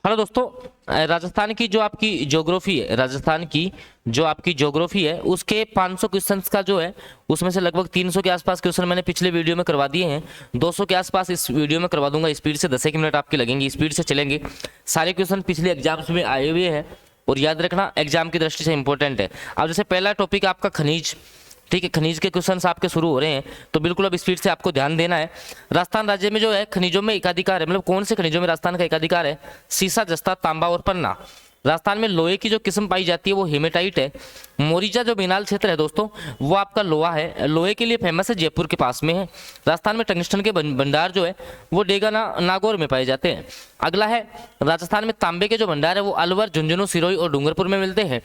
Hello दोस्तों। राजस्थान की जो आपकी ज्योग्राफी है, राजस्थान की जो आपकी ज्योग्राफी है उसके 500 क्वेश्चंस का जो है उसमें से लगभग 300 के आसपास क्वेश्चन मैंने पिछले वीडियो में करवा दिए हैं। 200 के आसपास इस वीडियो में करवा दूंगा। स्पीड से 10 एक मिनट आपके लगेंगे, स्पीड से चलेंगे। सारे क्वेश्चन पिछले एग्जाम्स में आए हुए हैं और याद रखना एग्जाम की दृष्टि से इंपॉर्टेंट है। अब जैसे पहला टॉपिक आपका खनिज, ठीक है, खनिज के क्वेश्चंस आपके शुरू हो रहे हैं तो बिल्कुल अब स्पीड से आपको ध्यान देना है। राजस्थान राज्य में जो है खनिजों में एकाधिकार है, मतलब कौन से खनिजों में राजस्थान का एकाधिकार है? सीसा, जस्ता, तांबा और पन्ना। राजस्थान में लोहे की जो किस्म पाई जाती है वो हेमेटाइट है। मोरिजा जो मिनाल क्षेत्र है दोस्तों वो आपका लोहा है, लोहे के लिए फेमस है, जयपुर के पास में है। राजस्थान में टंगस्टन के भंडार जो है वो डेगा नागौर में पाए जाते हैं। अगला है राजस्थान में तांबे के जो भंडार है वो अलवर, झुंझुनू, सिरोही और डूंगरपुर में मिलते हैं।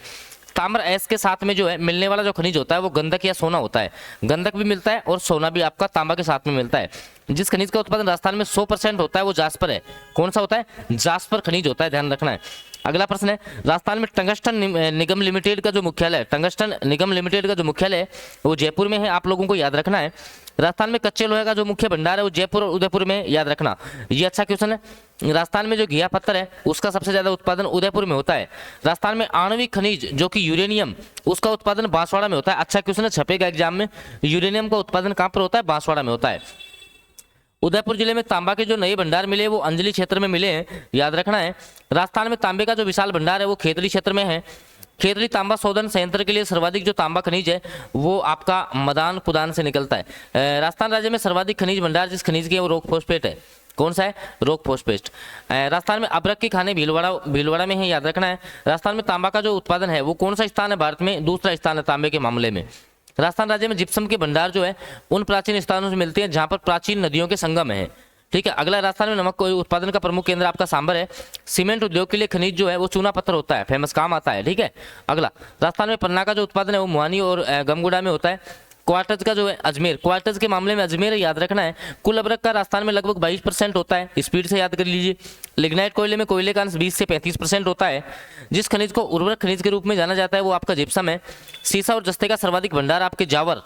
ताम्र ऐस के साथ में जो है मिलने वाला जो खनिज होता है वो गंधक या सोना होता है। गंधक भी मिलता है और सोना भी आपका तांबा के साथ में मिलता है। जिस खनिज का उत्पादन राजस्थान में 100% होता है वो जास्पर है। कौन सा होता है? जास्पर खनिज होता है, ध्यान रखना है। अगला प्रश्न है राजस्थान में टंगस्टन निगम लिमिटेड का जो मुख्यालय है, टंगस्टन निगम लिमिटेड का जो मुख्यालय है वो जयपुर में है, आप लोगों को याद रखना है। राजस्थान में कच्चे लोहे का जो मुख्य भंडार है वो जयपुर और उदयपुर में, याद रखना। ये अच्छा क्वेश्चन है। राजस्थान में जो घिया पत्थर है उसका सबसे ज्यादा उत्पादन उदयपुर में होता है। राजस्थान में आणविक खनिज जो कि यूरेनियम, उसका उत्पादन बांसवाड़ा में होता है। अच्छा क्वेश्चन है, छपेगा एग्जाम में। यूरेनियम का उत्पादन कहां पर होता है? बांसवाड़ा में होता है। उदयपुर जिले में तांबा के जो नए भंडार मिले वो अंजलि क्षेत्र में मिले हैं, याद रखना है। राजस्थान में तांबे का जो विशाल भंडार है वो खेतड़ी क्षेत्र में है। खेतड़ी तांबा शोधन संयंत्र के लिए सर्वाधिक जो तांबा खनिज है वो आपका मदान कुदान से निकलता है। राजस्थान राज्य में सर्वाधिक खनिज भंडार जिस खनिज की है वो रॉक फॉस्फेट है। कौन सा है? Rock phosphate. राजस्थान में अबरक के खाने भीलवाड़ा में है, याद रखना है। राजस्थान में तांबा का जो उत्पादन है वो कौन सा स्थान है भारत में? दूसरा स्थान है तांबे के मामले में। राजस्थान राज्य में जिप्सम के भंडार जो है उन प्राचीन स्थानों से मिलते हैं जहां पर प्राचीन नदियों के संगम है। ठीक है। अगला, राजस्थान में नमक उत्पादन का प्रमुख केंद्र आपका सांबर है। सीमेंट उद्योग के लिए खनिज जो है वो चूना पत्थर होता है, फेमस काम आता है। ठीक है। अगला, राजस्थान में पन्ना का जो उत्पादन है वो मुहानी और गमगुड़ा में होता है। क्वार्टज का जो है अजमेर, क्वार्टज के मामले में अजमेर याद रखना है। कुल अबरक का राजस्थान में लगभग 22% होता है, स्पीड से याद कर लीजिए। लिग्नाइट कोयले में कोयले का अंश 20 से 35% होता है। जिस खनिज को उर्वरक खनिज के रूप में जाना जाता है वो आपका जिप्सम है। सीसा और जस्ते का सर्वाधिक भंडार आपके जावर।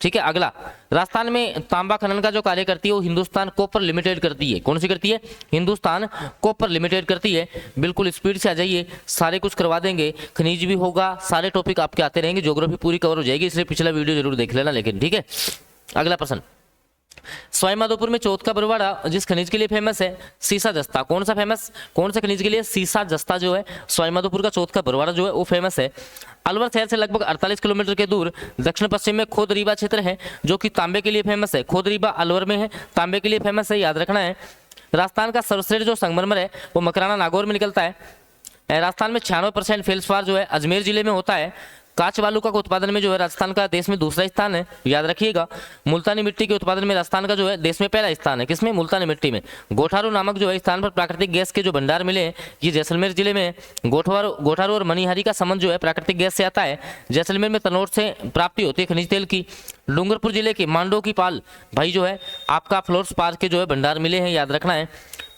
ठीक है। अगला, राजस्थान में तांबा खनन का जो कार्य करती है वो हिंदुस्तान कॉपर लिमिटेड करती है। कौन सी करती है? हिंदुस्तान कॉपर लिमिटेड करती है। बिल्कुल स्पीड से आ जाइए, सारे कुछ करवा देंगे, खनिज भी होगा, सारे टॉपिक आपके आते रहेंगे, ज्योग्राफी पूरी कवर हो जाएगी, इसलिए पिछला वीडियो जरूर देख लेना लेकिन। ठीक है। अगला प्रश्न, सवाईमाधोपुर में चौथ का बरवाड़ा जिस खनिज के लिए फेमस है? सीसा जस्ता। कौन सा फेमस? कौन से खनिज के लिए? सीसा जस्ता जो है सवाईमाधोपुर का चौथ का बरवाड़ा जो है वो फेमस है। अलवर शहर से लगभग 48 किलोमीटर के दूर दक्षिण पश्चिम में खोदरीबा क्षेत्र है जो कि तांबे के लिए फेमस है। खोदरीबा अलवर में है, तांबे के लिए फेमस है, याद रखना है। राजस्थान का सर्वश्रेष्ठ जो संगमरमर है वो मकराना नागौर में निकलता है। राजस्थान में 96% फेल्सपार जो है अजमेर जिले में होता है। कांच वालू का उत्पादन में जो है राजस्थान का देश में दूसरा स्थान है, याद रखिएगा। मुल्तानी मिट्टी के उत्पादन में राजस्थान का जो है देश में पहला स्थान है। किसमें? मुल्तानी मिट्टी में। गोठारू नामक जो है स्थान पर प्राकृतिक गैस के जो भंडार मिले हैं ये जैसलमेर जिले में। गोठारू और मणिहारी का संबंध जो है प्राकृतिक गैस से आता है। जैसलमेर में तनोट से प्राप्ति होती है खनिज तेल की। डूंगरपुर जिले के मांडो की पाल भाई जो है आपका फ्लोर्स पार्क के जो है भंडार मिले हैं, याद रखना है।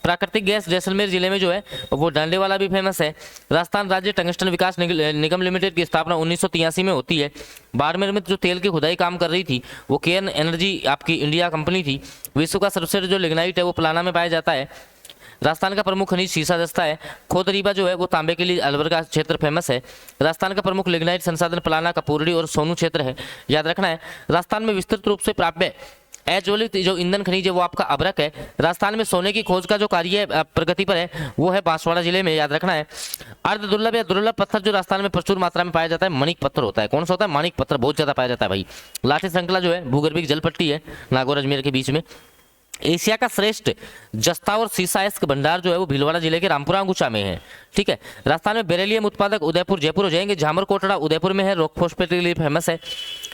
प्राकृतिक गैस जैसलमेर जिले में जो है वो डांडे वाला भी फेमस है। राजस्थान राज्य टंगस्टन विकास निगम लिमिटेड की स्थापना 1983 में होती है। बाड़मेर में जो तेल की खुदाई काम कर रही थी वो केएन एनर्जी आपकी इंडिया कंपनी थी। विश्व का सबसे जो लिग्नाइट है वो पलाना में पाया जाता है। राजस्थान का प्रमुख खनिज सीसा जस्ता है। खोदरीबा जो है वो तांबे के लिए अलवर का क्षेत्र फेमस है। राजस्थान का प्रमुख लिग्नाइट संसाधन पलाना, कपूरड़ी और सोनू क्षेत्र है, याद रखना है। राजस्थान में विस्तृत रूप से प्राप्य अज्वलित जो ईंधन खनिज है वो आपका अबरक है। राजस्थान में सोने की खोज का जो कार्य प्रगति पर है वो है बांसवाड़ा जिले में, याद रखना है। अर्ध दुर्लभ या दुर्लभ पत्थर जो राजस्थान में प्रचुर मात्रा में पाया जाता है मणिक पत्थर होता है। कौन सा होता है? माणिक पत्थर बहुत ज्यादा पाया जाता है भाई। लाठी श्रृंखला जो है भूगर्भिक जल पट्टी है नागौर अजमेर के बीच में। एशिया का श्रेष्ठ जस्ता और सीसा का भंडार जो है वो भीलवाड़ा जिले के रामपुरा अंगुचा में है। ठीक है। राजस्थान में बेरिलियम उत्पादक उदयपुर जयपुर हो जाएंगे। झामर कोटड़ा उदयपुर में है, रॉक फॉस्फेट के लिए फेमस है।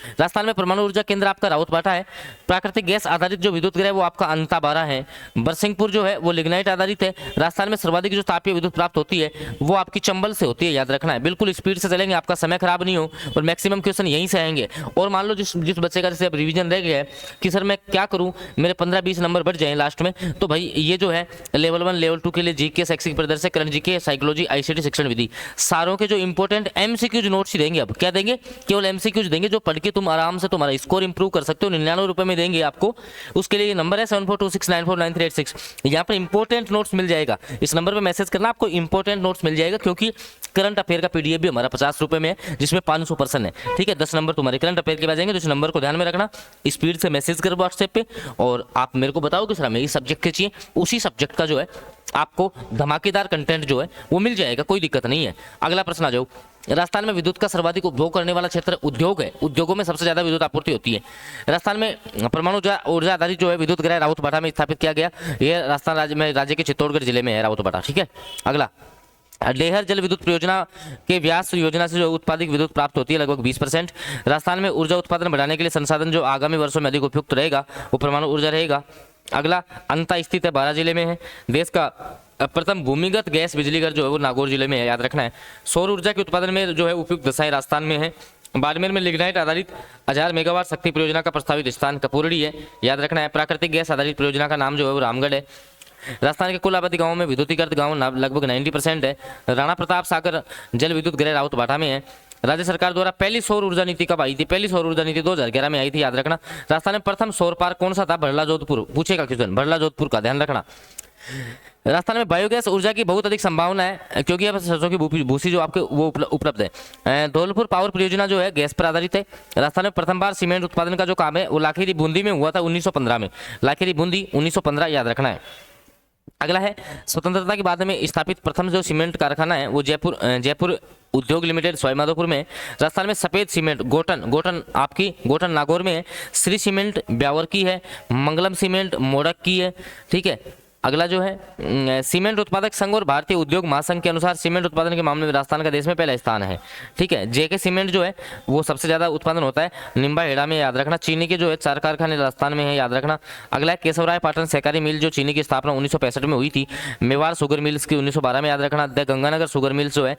राजस्थान में परमाणु ऊर्जा केंद्र आपका राउतबाटा है। प्राकृतिक गैस आधारित जो विद्युत गृह वो आपका अंताबारा है। बरसिंहपुर जो है वो लिग्नाइट आधारित है। राजस्थान में सर्वाधिक जो तापीय विद्युत प्राप्त होती है वो आपकी चंबल से होती है, याद रखना है। बिल्कुल स्पीड से चलेंगे, आपका समय खराब नहीं हो और मैक्सिमम क्वेश्चन यहीं से आएंगे। और मान लो जिस बच्चे का जैसे अब रिविजन रह गया है कि सर मैं क्या करूं, मेरे 15-20 नंबर बढ़ जाए लास्ट में, तो भाई ये जो है लेवल 1 लेवल 2 के लिए जीके, शैक्षिक प्रदर्शन, करंट जीके, साइकोलॉजी, आईसीटी शिक्षण विधि, सारों के जो इंपॉर्टेंट एमसीक्यूज नोट्स ही देंगे। अब क्या देंगे? केवल एमसीक्यूज देंगे जो पढ़ कि तुम आराम से तुम्हारा स्कोर इंप्रूव कर सकते हो। 99 रुपये में देंगे आपको। उसके लिए ये नंबर है 7426949386। यहाँ पर इंपॉर्टेंट नोट्स मिल जाएगा। इस नंबर पर मैसेज करना, आपको इंपॉर्टेंट नोट्स मिल जाएगा, क्योंकि करंट अफेयर का पीडीएफ भी हमारा 50 रुपये में है, जिसमें 500 पर्सन है। ठीक है, 10 नंबर तुम्हारे करंट अफेयर के बाद जाएंगे। तो इस नंबर को ध्यान में रखना, स्पीड से मैसेज करो व्हाट्सएप पे, और आप मेरे को बताओ कि सर हमें इस सब्जेक्ट के चाहिए, उसी सब्जेक्ट का जो है आपको धमाकेदार कंटेंट जो है वो मिल जाएगा, कोई दिक्कत नहीं है। अगला प्रश्न आ जाओ। राजस्थान में विद्युत का सर्वाधिक उपभोग करने वाला क्षेत्र उद्योग है। उद्योगों में सबसे ज्यादा विद्युत आपूर्ति होती है। राजस्थान में परमाणु ऊर्जा आधारित जो है विद्युत गृह राउतबाटा में स्थापित किया गया। यह राजस्थान राज्य के चित्तौड़गढ़ जिले में है राउतबाटा। ठीक है, अगला डेहर जल विद्युत परियोजना के व्यास योजना से जो उत्पादित विद्युत प्राप्त होती है लगभग 20%। राजस्थान में ऊर्जा उत्पादन बढ़ाने के लिए संसाधन जो आगामी वर्षों में अधिक उपयुक्त रहेगा वो परमाणु ऊर्जा रहेगा। अगला अंता स्थित है, 12 जिले में है। देश का प्रथम भूमिगत गैस बिजली घर जो है वो नागौर जिले में है, याद रखना है। सौर ऊर्जा के उत्पादन में जो है उपयुक्त दशाएं राजस्थान में है। बाड़मेर में लिग्नाइट आधारित 1000 मेगावाट शक्ति परियोजना का प्रस्तावित स्थान कपूरड़ी है, याद रखना है। प्राकृतिक गैस आधारित परियोजना का नाम जो है वो रामगढ़ है। राजस्थान के कुल आबादी गांवों में विद्युतीकृत गांव लगभग 90% है। राणा प्रताप सागर जल विद्युत गृह राउतबाटा में है। राज्य सरकार द्वारा पहली सौर ऊर्जा नीति कब आई थी? पहली सौर ऊर्जा नीति 2011 में आई थी, याद रखना। राजस्थान में प्रथम सौर पार्क कौन सा था? भरला जोधपुर, पूछेगा क्वेश्चन, भरला जोधपुर का ध्यान रखना। राजस्थान में बायोगैस ऊर्जा की बहुत अधिक संभावना है, क्योंकि अब सरसों की भूसी जो आपके वो उपलब्ध है। धौलपुर पावर परियोजना जो है गैस पर आधारित है। राजस्थान में प्रथम बार सीमेंट उत्पादन का जो काम है वो लाखेरी बूंदी में हुआ था 1915 में। लाखेरी बूंदी 1915, याद रखना है। अगला है स्वतंत्रता के बाद में स्थापित प्रथम जो सीमेंट कारखाना है वो जयपुर उद्योग लिमिटेड सवाईमाधोपुर में। राजस्थान में सफेद सीमेंट गोटन नागौर में है। श्री सीमेंट ब्यावर की है। मंगलम सीमेंट मोड़क की है। ठीक है, अगला जो है सीमेंट उत्पादक संघ और भारतीय उद्योग महासंघ के अनुसार सीमेंट उत्पादन के मामले में राजस्थान का देश में पहला स्थान है। ठीक है, जेके सीमेंट जो है वो सबसे ज्यादा उत्पादन होता है निम्बा हेड़ा में, याद रखना। चीनी के जो है 4 कारखाने राजस्थान में है, याद रखना। अगला है केशवराय पाटन सहकारी मिल, जो चीनी की स्थापना 1965 में हुई थी। मेवाड़ शुगर मिल्स की 1912 में, याद रखना। द गंगानगर शुगर मिल्स जो है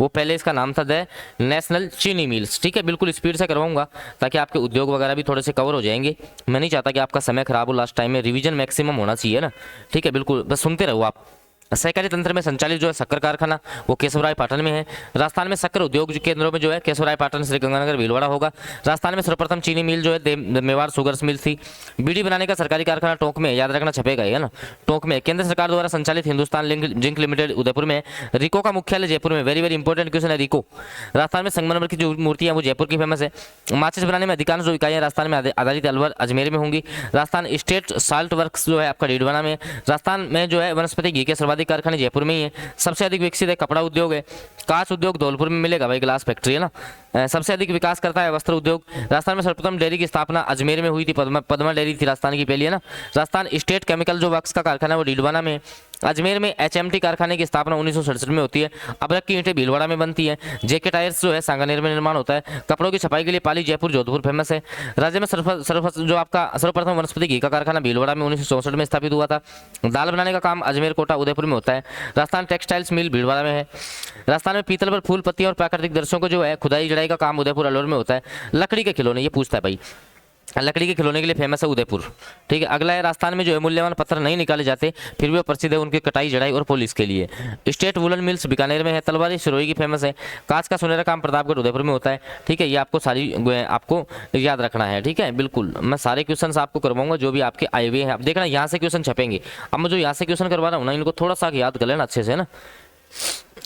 वो पहले इसका नाम था द नेशनल चीनी मिल्स। ठीक है, बिल्कुल स्पीड से करवाऊंगा ताकि आपके उद्योग वगैरह भी थोड़े से कवर हो जाएंगे। मैं नहीं चाहता कि आपका समय खराब हो लास्ट टाइम में, रिविजन मैक्सिमम होना चाहिए ना। ठीक है, बिल्कुल बस सुनते रहो आप। सहकारी तंत्र में संचालित जो है शक्कर कारखाना वो केशवराय पाटन में है। राजस्थान में शक्कर उद्योग केंद्रों में जो है केशवराय पाटन, श्री गंगानगर, भीलवाड़ा होगा। राजस्थान में सर्वप्रथम चीनी मिल जो है मेवाड़ शुगर्स मिल थी। बीड़ी बनाने का सरकारी कारखाना टोंक में, याद रखना, छपेगा है ना, टोंक में। केंद्र सरकार द्वारा संचालित हिंदुस्तान जिंक लिमिटेड उदयपुर में। रिको का मुख्यालय जयपुर में, वेरी वेरी इंपॉर्टेंट क्वेश्चन है रिको। राजस्थान में संगमरमर की जो मूर्तियां वो जयपुर की फेमस है। माचिस बनाने में अधिकांश जो इकाइयां राजस्थान में आधारित अलवर अजमेर में होंगी। राजस्थान स्टेट साल्ट वर्क्स जो है आपका डीडवाना में। राजस्थान में जो है वनस्पति घी के सर्वाधिक कारखाने जयपुर में। सबसे अधिक विकसित है कपड़ा उद्योग है। कांच उद्योग धौलपुर में मिलेगा भाई, ग्लास फैक्ट्री है ना। सबसे अधिक विकास करता है वस्त्र उद्योग। राजस्थान में सर्वप्रथम डेयरी की स्थापना अजमेर में हुई थी, पद्मा डेयरी थी राजस्थान की पहली, है ना। राजस्थान स्टेट केमिकल जो वक्स का कारखाना है वो डीडवाना में। अजमेर में एचएमटी कारखाने की स्थापना 1967 में होती है। अबरक की ईंटें भीलवाड़ा में बनती है। जेके टायर्स जो है सांगानेर में निर्माण होता है। कपड़ों की छपाई के लिए पाली, जयपुर, जोधपुर फेमस है। राज्य में जो आपका सर्वप्रथम वनस्पति घी का कारखाना भीलवाड़ा में 1964 में स्थापित हुआ था। दाल बनाने का काम अजमेर, कोटा, उदयपुर में होता है। राजस्थान टेक्सटाइल्स मिल भीलवाड़ा में है। राजस्थान में पीतल पर फूल पत्तियां और प्राकृतिक दृश्यों को जो है खुदाई जड़ाई का काम उदयपुर, अलवर में होता है। लकड़ी के खिलौने, ये पूछता है भाई, लकड़ी के खिलौने के लिए फेमस है उदयपुर। ठीक है, अगला है राजस्थान में जो है मूल्यवान पत्थर नहीं निकाले जाते, फिर भी वो प्रसिद्ध है उनकी कटाई जड़ाई और पॉलिश के लिए। स्टेट वुलन मिल्स बीकानेर में है। तलवारी सिरोही की फेमस है। कांच का सुनहरा काम प्रतापगढ़ उदयपुर में होता है। ठीक है, ये आपको आपको याद रखना है। ठीक है, बिल्कुल मैं सारे क्वेश्चन आपको करवाऊंगा जो भी आपके आए हुए हैं। अब देखना यहाँ से क्वेश्चन छपेंगे। अब मैं जो यहाँ से क्वेश्चन करवा रहा हूँ ना, इनको थोड़ा सा याद कर लेना अच्छे से ना।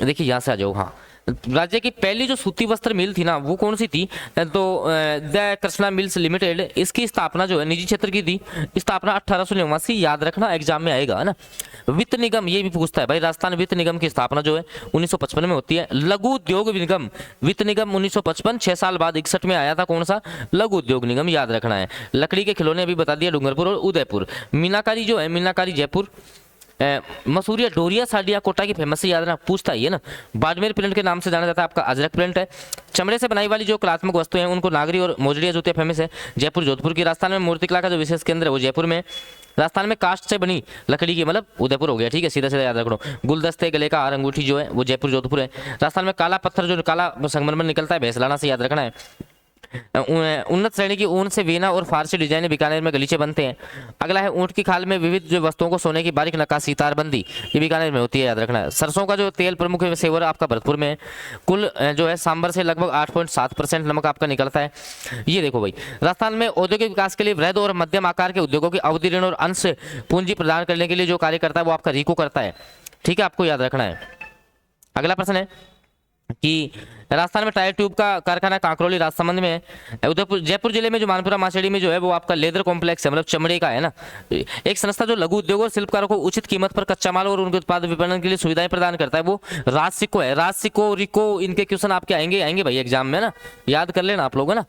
देखिए यहाँ से आ जाओ। हाँ, राज्य की पहली जो सूती वस्त्र मिल थी ना वो कौन सी थी? तो द कृष्णा मिल्स लिमिटेड, इसकी स्थापना जो है निजी क्षेत्र की थी। स्थापना 1889, याद रखना, एग्जाम में आएगा, है ना। वित्त निगम, ये भी पूछता है भाई। राजस्थान वित्त निगम की स्थापना जो है 1955 में होती है। लघु उद्योग निगम, वित्त निगम 1955, 6 साल बाद 61 में आया था कौन सा? लघु उद्योग निगम, याद रखना है। लकड़ी के खिलौने अभी बता दिया, डूंगरपुर और उदयपुर। मीनाकारी जो है, मीनाकारी जयपुर। मसूरिया, डोरिया, साड़िया, कोटा की फेमस है, याद रखना, पूछता ही है ना। बाड़मेर प्रिंट के नाम से जाना जाता है आपका अजरक प्रिंट है। चमड़े से बनाई वाली जो कलात्मक वस्तुएं हैं उनको नागरी और मोजड़िया जूते फेमस है, जयपुर, जोधपुर की। राजस्थान में मूर्तिकला का जो विशेष केंद्र है वो जयपुर में। राजस्थान में कास्ट से बनी लकड़ी की, मतलब उदयपुर हो गया। ठीक है, सीधा सीधा याद रखो। गुलदस्ते, गले का हार, अंगूठी जो है वो जयपुर, जोधपुर है। राजस्थान में काला पत्थर जो काला संगमरमर निकलता है भैंसलाना से, याद रखना है। उन्नत श्रेणी की ऊन से वीना और फारसी डिजाइन बीकानेर में गलीचे बनते हैं। अगला है ऊंट की खाल में विविध जो वस्तुओं को सोने की बारीक नक्काशी तारबंदी, ये बीकानेर में होती है, याद रखना है। सरसों का जो तेल प्रमुख सेवर आपका भरतपुर में है। कुल जो है सांबर से लगभग 8.7% नमक आपका निकलता है। ये देखो भाई, राजस्थान में औद्योगिक विकास के लिए वृहद और मध्यम आकार के उद्योगों की अवधि ऋण और अंश पूंजी प्रदान करने के लिए जो कार्य करता है वो आपका रीको करता है, ठीक है, आपको याद रखना है। अगला प्रश्न है कि राजस्थान में टायर ट्यूब का कारखाना कांकरोली राजसमंद में है। उदयपुर जयपुर जिले में जो मानपुरा माछेड़ी में जो है वो आपका लेदर कॉम्प्लेक्स है, मतलब चमड़े का है ना। एक संस्था जो लघु उद्योग और शिल्पकारों को उचित कीमत पर कच्चा माल और उनके उत्पाद विपणन के लिए सुविधाएं प्रदान करता है, वो राजसिको है। राजसिको रिको इनके क्वेश्चन आपके आएंगे भाई एग्जाम में ना, याद कर लेना आप लोग है ना,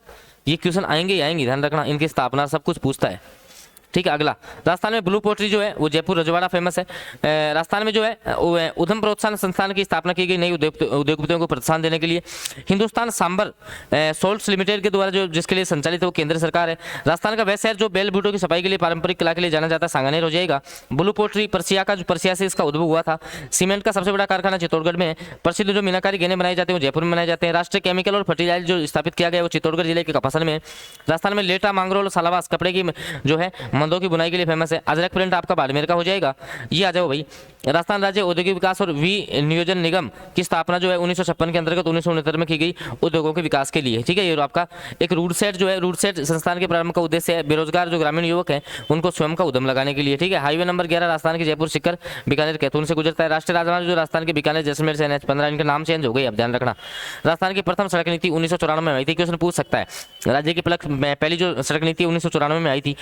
ये क्वेश्चन आएंगे, ध्यान रखना, इनकी स्थापना सब कुछ पूछता है, ठीक है। अगला, राजस्थान में ब्लू पोट्री जो है वो जयपुर रजवाड़ा फेमस है। राजस्थान में जो है उद्यम प्रोत्साहन संस्थान की स्थापना की गई नई उद्योगपतियों को प्रोत्साहन देने के लिए। हिंदुस्तान सांबर सोल्ट्स लिमिटेड के द्वारा जो जिसके लिए संचालित है वो केंद्र सरकार है। राजस्थान का वह शहर जो बेल बूटों की सफाई के लिए पारंपरिक कला के लिए जाना जाता है, सांगानेर हो जाएगा। ब्लू पोट्री पर्सिया का जो पर्सिया से इसका उद्भव हुआ था। सीमेंट का सबसे बड़ा कारखाना चित्तौड़गढ़ में है। प्रसिद्ध जो मीनाकारी गहने बनाए जाते हैं वो जयपुर में बनाए जाते हैं। राष्ट्रीय केमिकल और फर्टिलाइजर जो स्थापित किया गया है वो चित्तौड़गढ़ जिले के कपासन में है। राजस्थान में लेटा मांगरोल सालावास कपड़े की जो है मंदों की बुनाई के लिए फेमस है। अजरक प्रिंट आपका बाड़मेर का हो जाएगा। ये आ जाओ भाई, राजस्थान राज्य औद्योगिक विकास और विनियोजन निगम की स्थापना जो है 1956 के अंतर्गत 1969 में की गई उद्योगों के विकास के लिए, ठीक है। ये आपका एक रूडसेट जो है, रूडसेट संस्थान के प्रारंभ का उद्देश्य है बेरोजगार जो ग्रामीण युवक हैं उनको स्वयं का उद्यम लगाने के लिए, ठीक है। हाईवे नंबर 11 राजस्थान के जयपुर सीकर बीकानेर कैथून से गुजरता है। राष्ट्रीय राजमार्ग जो राजस्थान के बीकानेर जैसलमेर से NH-15, इनका नाम चेंज हो गई, अब ध्यान रखना। राजस्थान की प्रथम सड़क नीति 1994 में आई थी, क्वेश्चन पूछ सकता है। राज्य की पहली जो सड़क नीति 1994 में आई थी।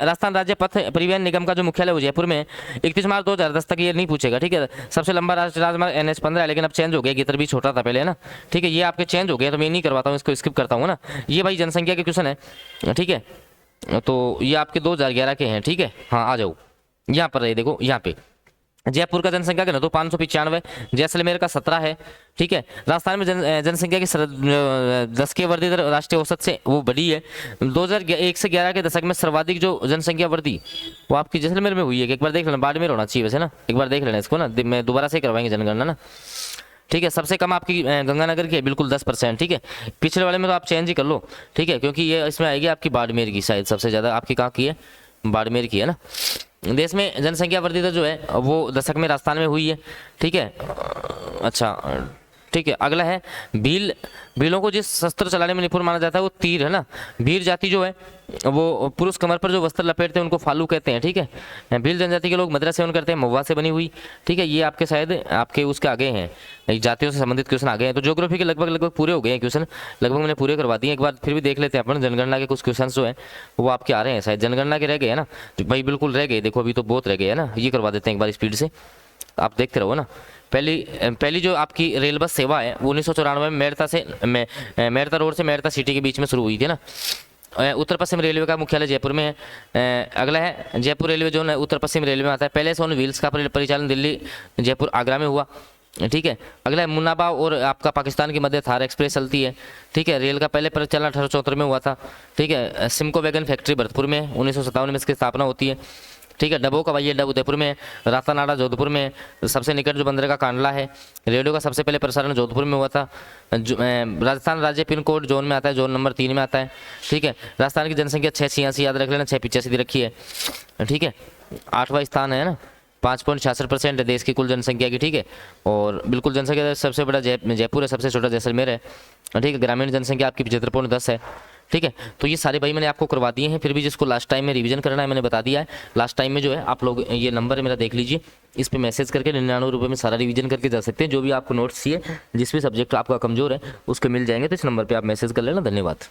राजस्थान राज्य पथ परिवहन निगम का जो मुख्यालय वो जयपुर में 31 मार्च 2010 तक, ये नहीं पूछेगा, ठीक है। सबसे लंबा राष्ट्रीय राजमार्ग NH-15 है, लेकिन अब चेंज हो गया, गितर भी छोटा था पहले है ना, ठीक है। ये आपके चेंज हो गया तो मैं नहीं करवाता हूँ, इसको स्किप करता हूँ ना। ये भाई जनसंख्या के क्वेश्चन है, ठीक है। तो ये आपके 2011 के हैं, ठीक है। हाँ आ जाओ, यहाँ पर रहे देखो, यहाँ पे जयपुर का जनसंख्या का तो 595, जैसलमेर का 17 है, ठीक है। राजस्थान में जनसंख्या की 10 के वृद्धि दर राष्ट्रीय औसत से वो बड़ी है। 2001 से 11 के दशक में सर्वाधिक जो जनसंख्या वृद्धि वो आपकी जैसलमेर में हुई है। एक बार देख लेना, बाड़मेर होना चाहिए वैसे ना, एक बार देख लेना इसको ना, मैं दोबारा से करवाएंगे जनगणना ना, ठीक है। सबसे कम आपकी गंगानगर की है, बिल्कुल 10%, ठीक है। पिछले वाले में तो आप चेंज ही कर लो, ठीक है, क्योंकि ये इसमें आएगी आपकी बाड़मेर की, शायद सबसे ज़्यादा आपकी कहाँ की है, बाड़मेर की है ना। देश में जनसंख्या वृद्धि दर जो है वो दशक में राजस्थान में हुई है, ठीक है। अच्छा ठीक है। अगला है भीलों को जिस शस्त्र चलाने में निपुण माना जाता है वो तीर है ना। भील जाति जो है वो पुरुष कमर पर जो वस्त्र लपेटते हैं उनको फालू कहते हैं, ठीक है। भील जनजाति के लोग मदिरा सेवन करते हैं, महुआ से बनी हुई, ठीक है। ये आपके शायद आपके उसके आगे हैं, जातियों से संबंधित क्वेश्चन आगे हैं। तो ज्योग्राफी के लगभग पूरे हो गए हैं क्वेश्चन, लगभग मैंने पूरे करवा दिए। एक बार फिर भी देख लेते हैं अपन, जनगणना के कुछ क्वेश्चन जो है वो आपके आ रहे हैं, शायद जनगणना के रह गए हैं ना भाई, बिल्कुल रह गए, देखो अभी तो बहुत रह गए है ना। ये करवा देते हैं एक बार स्पीड से, आप देखते रहो ना। पहली जो आपकी रेल बस सेवा है वो 1994 में मेड़ता रोड से मेड़ता सिटी के बीच में शुरू हुई थी ना। उत्तर पश्चिम रेलवे का मुख्यालय जयपुर में है। अगला है जयपुर रेलवे जोन है, उत्तर पश्चिम रेलवे में आता है। पहले से ऑन व्हील्स का परिचालन दिल्ली, जयपुर, आगरा में हुआ, ठीक है। अगला है मुन्नाबाव और आपका पाकिस्तान की मध्य थार एक्सप्रेस चलती है, ठीक है। रेल का पहले परिचालन 1874 में हुआ था, ठीक है। सिमको वैगन फैक्ट्री भरतपुर में 1957 में इसकी स्थापना होती है, ठीक है। डबो का हवाई अड्डा उदयपुर में, रातानाडा जोधपुर में, सबसे निकट जो बंदरगाह कांडला है। रेडियो का सबसे पहले प्रसारण जोधपुर में हुआ था। राजस्थान राज्य पिन कोड जोन में आता है, जोन नंबर 3 में आता है, ठीक है। राजस्थान की जनसंख्या 686 याद रख लेना, 685 रखी है, ठीक है। 8वां स्थान है ना, 5.66% है देश की कुल जनसंख्या की, ठीक है। और बिल्कुल जनसंख्या सबसे बड़ा जयपुर है, सबसे छोटा जैसलमेर है, ठीक है। ग्रामीण जनसंख्या आपकी 75.10 है, ठीक है। तो ये सारे भाई मैंने आपको करवा दिए हैं। फिर भी जिसको लास्ट टाइम में रिवीजन करना है मैंने बता दिया है। लास्ट टाइम में जो है आप लोग ये नंबर है मेरा देख लीजिए, इस पे मैसेज करके 99 रुपये में सारा रिवीजन करके जा सकते हैं। जो भी आपको नोट्स चाहिए, जिस भी सब्जेक्ट आपका कमजोर है उसके मिल जाएंगे, तो इस नंबर पर आप मैसेज कर लेना। धन्यवाद।